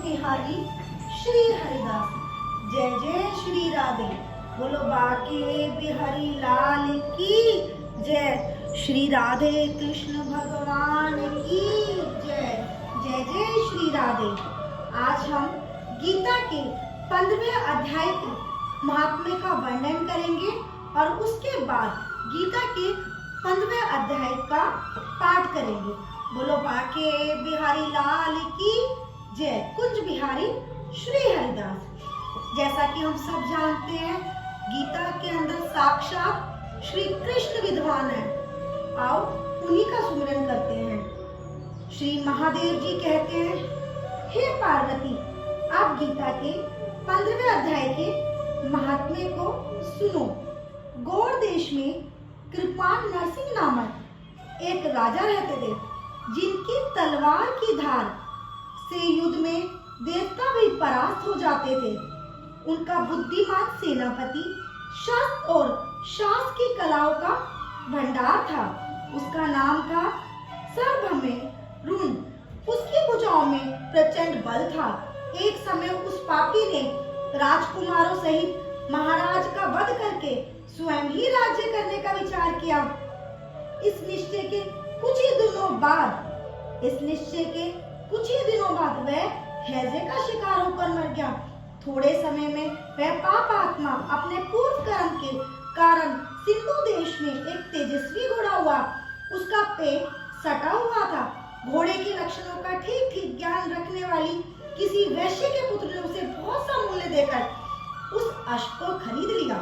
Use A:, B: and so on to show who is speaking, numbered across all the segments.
A: बिहारी श्री हरिदास। जय जय श्री राधे। बोलो बाके बिहारी लाल की जय। श्री राधे कृष्ण भगवान की जय। जय जय श्री राधे। आज हम गीता के 15वें अध्याय के महात्म्य का वर्णन करेंगे और उसके बाद गीता के 15वें अध्याय का पाठ करेंगे। बोलो बाके बिहारी लाल की जय। कुंज बिहारी श्री हरिदास। जैसा कि हम सब जानते हैं, गीता के अंदर साक्षात श्री कृष्ण विद्वान है। आओ उन्हीं का सुमिरन करते हैं। श्री महादेव जी कहते हैं, हे पार्वती, आप गीता के 15वें अध्याय के महात्म्य को सुनो। गौड़ देश में कृपान नरसिंह नामक एक राजा रहते थे, जिनकी तलवार की धार से युद्ध में देवता भी परास्त हो जाते थे। उनका बुद्धिमान सेनापति शस्त्र और शास्त्र की कलाओं का भंडार था। उसका नाम था सर्वभौम। उसकी भुजाओं में प्रचंड बल था। एक समय उस पापी ने राजकुमारों सहित महाराज का वध करके स्वयं ही राज्य करने का विचार किया। इस निश्चय के कुछ ही दिनों बाद वह हैजे का शिकार होकर मर गया। थोड़े समय में वह पाप आत्मा अपने पूर्व कर्म के कारण सिंधु देश में एक तेजस्वी घोड़ा हुआ। उसका पेट सटा हुआ था। घोड़े के लक्षणों का ठीक ठीक ज्ञान रखने वाली किसी वैश्य के पुत्र ने उसे बहुत सा मूल्य देकर उस अश्व को खरीद लिया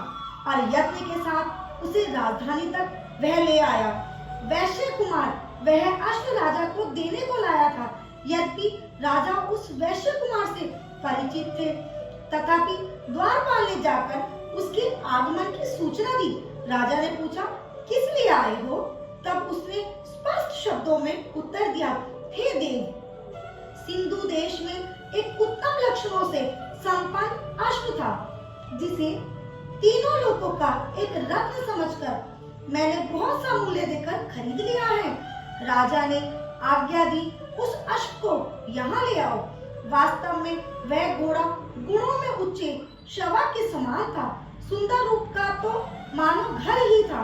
A: और यत्न के साथ उसे राजधानी तक वह ले आया। वैश्य कुमार वह अश्व राजा को देने को लाया था। यद्यपि राजा उस वैश्य कुमार से परिचित थे, तथापि द्वारपाल ने जाकर उसके आगमन की सूचना दी। राजा ने पूछा, किस लिए आए हो? तब उसने स्पष्ट शब्दों में उत्तर दिया, हे देव, सिंधु देश में एक उत्तम लक्षणों से संपन्न अश्व था, जिसे तीनों लोगों का एक रत्न समझकर मैंने बहुत सा मूल्य देकर खरीद लिया है। राजा ने आज्ञा दी, उस अश्व को यहाँ ले आओ। वास्तव में वह घोड़ा गुणों में उच्च शवा के समान था। सुंदर रूप का तो मानो घर ही था।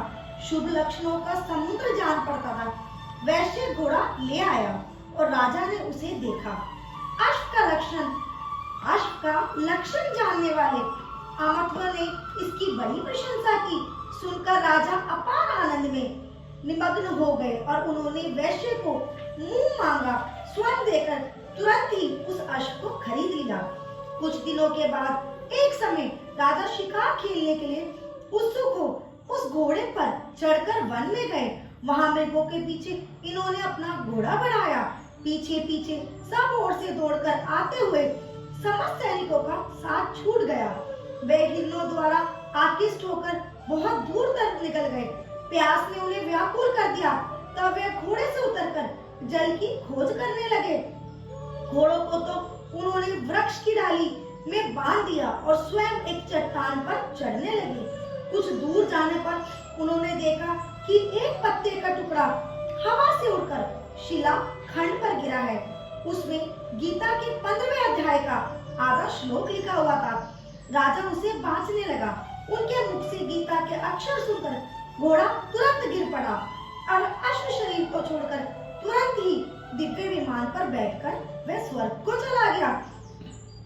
A: शुभ लक्षणों का समुद्र जान पड़ता था। वैश्य घोड़ा ले आया और राजा ने उसे देखा। अश्व का लक्षण जानने वाले अमत्व ने इसकी बड़ी प्रशंसा की। सुनकर राजा अपार आनंद में निमग्न हो गए और उन्होंने वैश्य को मुंह मांगा स्वर्ण देकर तुरंत ही उस अश्व को खरीद लिया। कुछ दिनों के बाद एक समय राजा शिकार खेलने के लिए उत्सुक हो उस घोड़े पर चढ़कर वन में गए। वहां मृगों के पीछे इन्होंने अपना घोड़ा बढ़ाया। पीछे पीछे सब ओर से दौड़कर आते हुए समस्त सैनिकों का साथ छूट गया। वे हिरणों द्वारा आकृष्ट होकर बहुत दूर तक निकल गए। प्यास ने उन्हें व्याकुल कर दिया। तब वे घोड़े से उतरकर जल की खोज करने लगे। घोड़ों को तो उन्होंने वृक्ष की डाली में बांध दिया और स्वयं एक चट्टान पर चढ़ने लगे। कुछ दूर जाने पर उन्होंने देखा कि एक पत्ते का टुकड़ा हवा से उड़कर शिला खंड पर गिरा है। उसमें गीता के 15वें अध्याय का आधा श्लोक लिखा हुआ था। राजा उसे बांचने लगा। उनके मुख से गीता के अक्षर सुनकर घोड़ा तुरंत गिर पड़ा और अश्व शरीर को छोड़कर तुरंत ही दिव्य विमान पर बैठकर वह स्वर्ग को चला गया।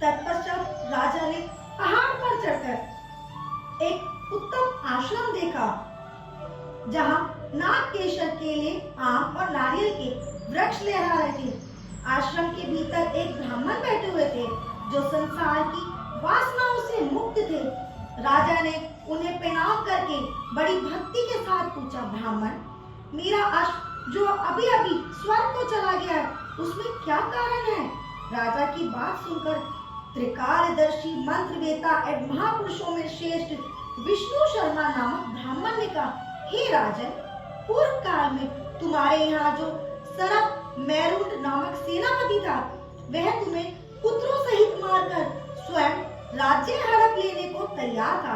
A: तत्पश्चात राजा ने पहाड़ पर चढ़कर एक उत्तम आश्रम देखा, जहां नाग केशर केले, आम और नारियल के वृक्ष लहरा रहे थे। आश्रम के भीतर एक ब्राह्मण बैठे हुए थे, जो संसार की वासनाओं से मुक्त थे। राजा ने उन्हें प्रणाम करके बड़ी भक्ति के साथ पूछा, ब्राह्मण, मेरा अश्व जो अभी अभी स्वर्ग को चला गया है, उसमें क्या कारण है? राजा की बात सुनकर त्रिकालदर्शी मंत्रवेता एवं महापुरुषों में श्रेष्ठ विष्णु शर्मा नामक ब्राह्मण ने कहा, हे राजन, पूर्व काल में तुम्हारे यहाँ जो सरप मैरुंड नामक सेनापति था, वह तुम्हें पुत्रों सहित मारकर स्वयं राज्य हड़प लेने को तैयार था।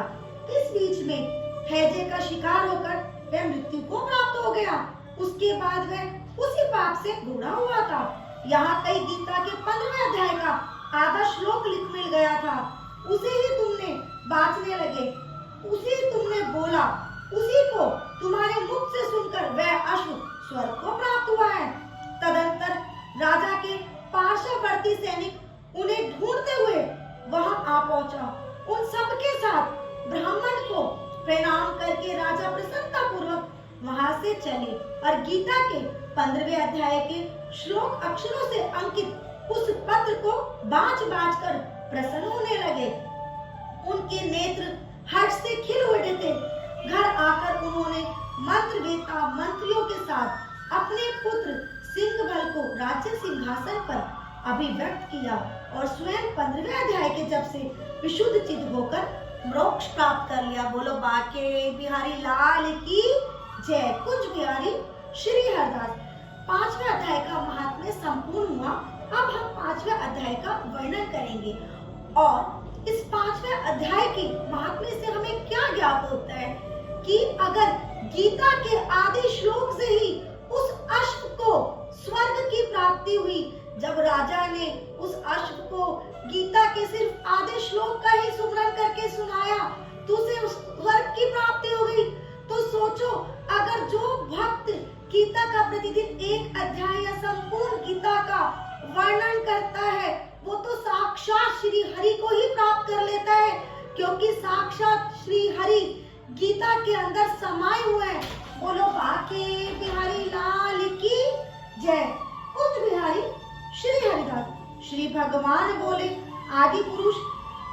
A: इस बीच में हैजे का शिकार होकर वह मृत्यु को प्राप्त हो गया। उसके बाद वह उसी पाप से घोड़ा हुआ था। यहाँ कई गीता के 15वें अध्याय का आधा श्लोक लिख मिल गया था, उसे ही तुमने बांटने लगे, उसी तुमने बोला, उसी को तुम्हारे मुख से सुनकर वह अश्व स्वर्ग को प्राप्त हुआ है। तदंतर राजा के पार्श्ववर्ती सैनिक उन्हें ढूंढते हुए वहां आ पहुंचा। उन सब के साथ ब्राह्मण को प्रणाम करके राजा प्रसन्नता पूर्वक वहां से चले और गीता के 15वें अध्याय के श्लोक अक्षरों से अंकित उस पत्र को बाँच कर प्रसन्न होने लगे। उनके नेत्र हर्ष से खिल उठे थे। घर आकर उन्होंने मंत्रवेता मंत्रियों के साथ अपने पुत्र सिंहबल को राज्य सिंहासन पर अभिव्यक्त किया और स्वयं 15वें अध्याय के जब से विशुद्ध चित्त होकर मोक्ष प्राप्त कर लिया। बोलो बाके बिहारी लाल की जय। कुंज बिहारी श्री हरदास। 5वें अध्याय का महात्म्य संपूर्ण हुआ। अब हम 5वें अध्याय का वर्णन करेंगे और इस 5वें अध्याय के महात्म्य से हमें क्या ज्ञात होता है कि अगर गीता के आदि श्लोक से ही उस अश्व को स्वर्ग की प्राप्ति हुई, जब राजा ने उस अश्व को गीता के सिर्फ आधे श्लोक का ही सुमरन करके सुनाया तो उसे उस स्वर्ग की प्राप्ति हो गई। तो सोचो, अगर जो भक्त गीता का प्रतिदिन एक अध्याय या संपूर्ण गीता का वर्णन करता है वो तो साक्षात श्री हरि को ही प्राप्त कर लेता है, क्योंकि साक्षात श्री हरि गीता के अंदर समाये हुए हैं। बोलो बाके बिहारी लाल की जय। कुंज बिहारी श्री हरिदास। श्री भगवान बोले, आदि पुरुष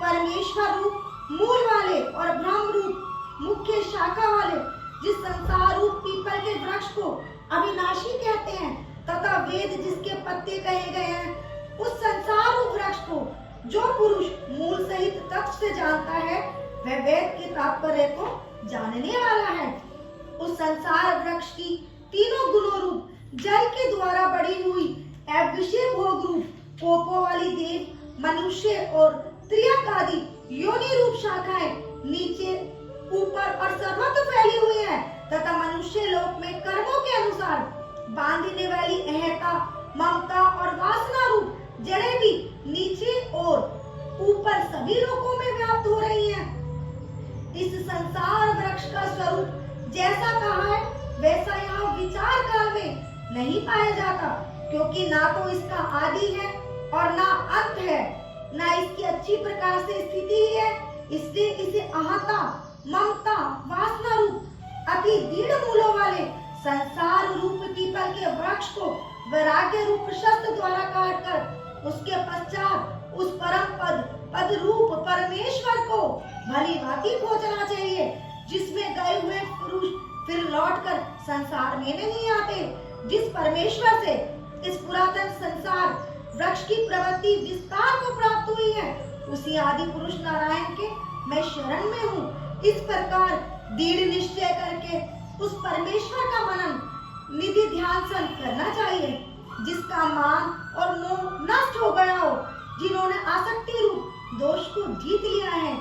A: परमेश्वर रूप मूल वाले और ब्रह्म रूप मुख्य शाखा वाले जिस संसार रूप पीपल के वृक्ष को अविनाशी कहते हैं तथा वेद जिसके पत्ते कहे गए हैं, उस संसार रूप वृक्ष को जो पुरुष मूल सहित तत्व से जानता है वह वेद के तात्पर्य को जानने वाला है। उस संसार वृक्ष की तीनों गुणों रूप जल के द्वारा बढ़ी हुई विषय भोग रूप कोपों वाली देव मनुष्य और त्रियक आदि योनि रूप शाखाएं नीचे ऊपर और सर्वत्र फैली हुई है तथा मनुष्य लोक में कर्मों के अनुसार बांधने वाली अहता ममता और वासना रूप जड़ें भी नीचे और ऊपर सभी लोकों में व्याप्त हो रही हैं। इस संसार वृक्ष का स्वरूप जैसा कहा है वैसा यहाँ विचार काल में नहीं पाया जाता, क्योंकि ना तो इसका आदि है और ना अंत है, ना इसकी अच्छी प्रकार से स्थिति है। इसलिए इसे अहता ममता वासना रूप अति दृढ़ मूलों वाले संसार रूप पीपल के वृक्ष को वैराग्य रूप शस्त्र द्वारा काटकर उसके पश्चात उस परम पद रूप परमेश्वर को भली भांति खोजना चाहिए, जिसमें गए हुए पुरुष फिर लौटकर संसार में नहीं आते। जिस परमेश्वर से इस पुरातन संसार वृक्ष की प्रवृत्ति विस्तार को प्राप्त हुई है, उसी आदि पुरुष नारायण के मैं शरण में हूँ। इस प्रकार दृढ़ निश्चय करके उस परमेश्वर का मनन निधि ध्यान सन करना चाहिए, जिसका मान और मोह नष्ट हो गया हो, जिन्होंने आसक्ति रूप दोष को जीत लिया है,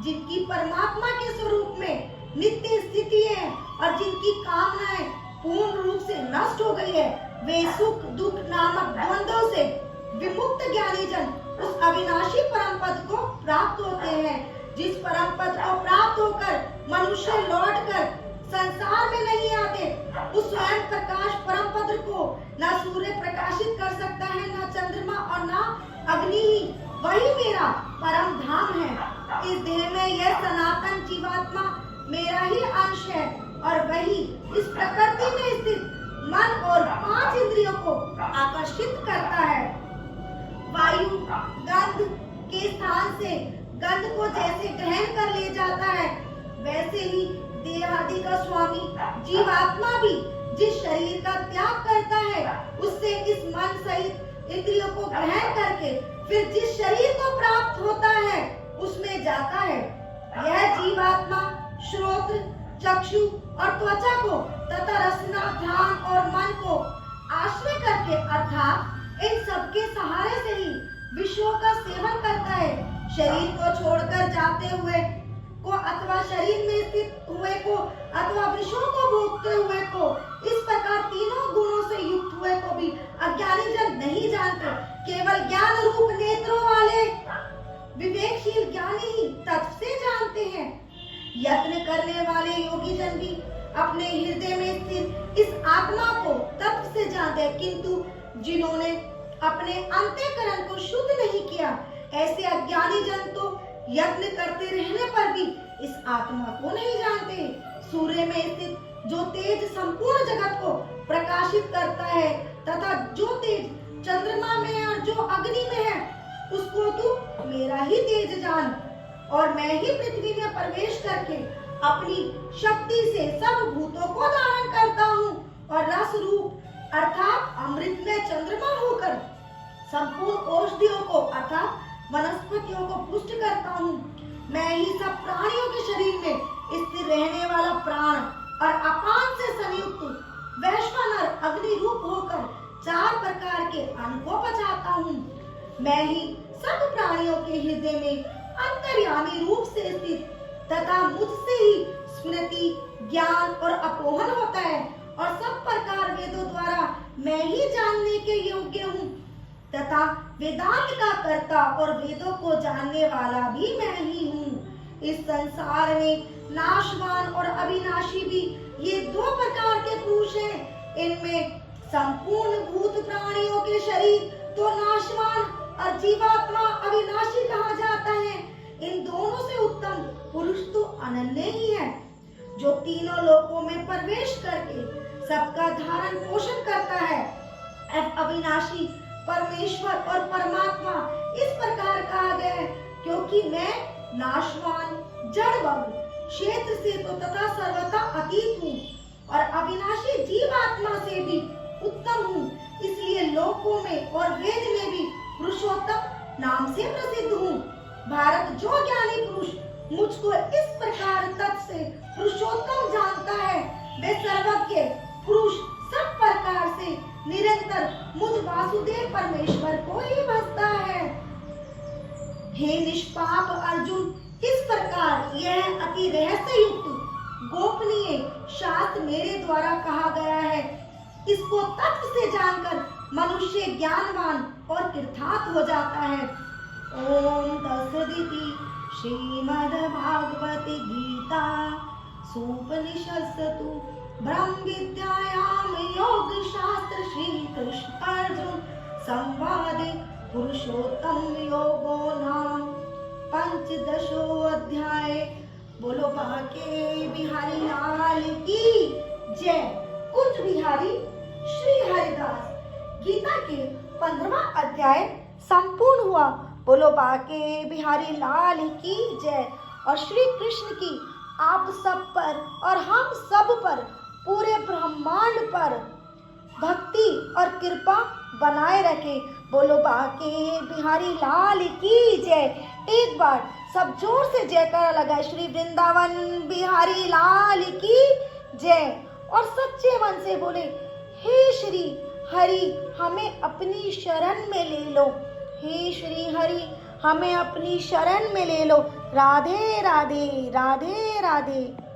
A: जिनकी परमात्मा के स्वरूप में नित्य स्थिति है और जिनकी कामनाएं पूर्ण रूप से नष्ट हो गई है, वे सुख दुख नामक द्वंद्वों से विमुक्त ज्ञानी जन उस अविनाशी परम पद को प्राप्त होते हैं। जिस परम पद को प्राप्त होकर मनुष्य लौटकर संसार में नहीं आते, उस स्वयं प्रकाश परम पद को न सूर्य प्रकाशित कर सकता है, न चंद्रमा और न अग्नि ही। वही मेरा परम धाम है। इस देह में यह सनातन जीवात्मा मेरा ही अंश है और वही इस प्रकृति में स्थित मन और 5 इंद्रियों को आकर्षित करता है। वायु गंध के स्थान से गंध को जैसे ग्रहण कर ले जाता है, वैसे ही देहादि का स्वामी जीवात्मा भी जिस शरीर का त्याग करता है, उससे इस मन सहित इंद्रियों को ग्रहण करके फिर जिस शरीर को प्राप्त होता है उसमें जाता है। यह जीवात्मा श्रोत्र चक्षु और त्वचा को तथा रसना ध्यान और मन को आश्रय करके अर्थात इन सबके सहारे से ही विषयों का सेवन करता है। शरीर को छोड़कर जाते हुए को अथवा शरीर में स्थित हुए को अथवा विषयों को भोगते हुए को, इस प्रकार तीनों गुणों से युक्त हुए को भी अज्ञानी जन नहीं जानते। केवल ज्ञान रूप नेत्रों वाले विवेकशील ज्ञानी ही तत्व से जानते हैं। यत्न करने वाले योगी जन भी अपने हृदय में स्थित इस आत्मा को तत्व से जानते हैं, किंतु जिन्होंने अपने अंतःकरण को शुद्ध नहीं किया, ऐसे अज्ञानी जन तो यत्न करते रहने पर भी इस आत्मा को नहीं जानते। सूर्य में स्थित जो तेज संपूर्ण जगत को प्रकाशित करता है तथा जो तेज चंद्रमा में है और जो अग्नि में है, उसको तू मेरा ही तेज जान। और मैं ही पृथ्वी में प्रवेश करके अपनी शक्ति से सब भूतों को धारण करता हूँ और रस रूप अर्थात अमृत में चंद्रमा होकर संपूर्ण औषधियों को अर्थात वनस्पतियों को पुष्ट करता हूँ। मैं ही सब प्राणियों के शरीर में स्थिर रहने वाला प्राण और अपान से संयुक्त वैश्वानर अग्नि रूप होकर 4 प्रकार के अन्न को पचाता हूँ। मैं ही सब प्राणियों के हृदय में अंतर्यामी रूप से स्थित तथा मुझसे ही स्मृति, ज्ञान और अपोहन होता है और सब प्रकार वेदों द्वारा मैं ही जानने के योग्य हूँ तथा वेदांत का कर्ता और वेदों को जानने वाला भी मैं ही हूँ। इस संसार में नाशवान और अविनाशी भी ये 2 प्रकार के पुरुष हैं। इनमें संपूर्ण भूत प्राणियों के शरीर तो नाशवान और जीवात्मा अविनाशी कहा जाता है। इन दोनों से उत्तम पुरुष तो अनन्य ही है, जो तीनों लोकों में प्रवेश करके सबका धारण पोषण करता है। अविनाशी परमेश्वर और परमात्मा इस प्रकार कहा गया है क्योंकि मैं नाशवान जड़ वर्ग क्षेत्र से तो तथा सर्वथा अतीत हूँ और अविनाशी जीवात्मा से भी उत्तम हूँ, इसलिए लोकों में और वेद में भी पुरुषोत्तम नाम से प्रसिद्ध हूँ। भारत जो ज्ञानी पुरुष मुझको इस प्रकार तत्व से पुरुषोत्तम जानता है, वे सर्वज्ञ पुरुष सब प्रकार से निरंतर मुझ वासुदेव परमेश्वर को ही भजता है। हे निष्पाप अर्जुन, इस प्रकार यह अति रहस्य युक्त गोपनीय शास्त्र मेरे द्वारा कहा गया है। इसको तत्व से जानकर मनुष्य ज्ञानवान और कृतार्थ हो जाता है। ओम तत्सदिति श्रीमद्भागवते गीता सुपनिषत्सु ब्रह्म विद्यायाम योग शास्त्र श्री कृष्ण अर्जुन संवादे पुरुषोत्तम योगो नाम 15 अध्याय। बोलो बाके बिहारी लाल की जय। कुंज बिहारी श्री हरिदास। गीता के 15वां अध्याय संपूर्ण हुआ। बोलो बाके बिहारी लाल की जय। और श्री कृष्ण की आप सब पर और हम सब पर पूरे ब्रह्मांड पर भक्ति और कृपा बनाए रखे। बोलो बाके बिहारी लाल की जय। एक बार सब जोर से जयकारा लगाए। श्री वृंदावन बिहारी लाल की जय। और सच्चे मन से बोले, हे श्री हरि हमें अपनी शरण में ले लो। हे श्री हरि हमें अपनी शरण में ले लो। राधे राधे राधे राधे।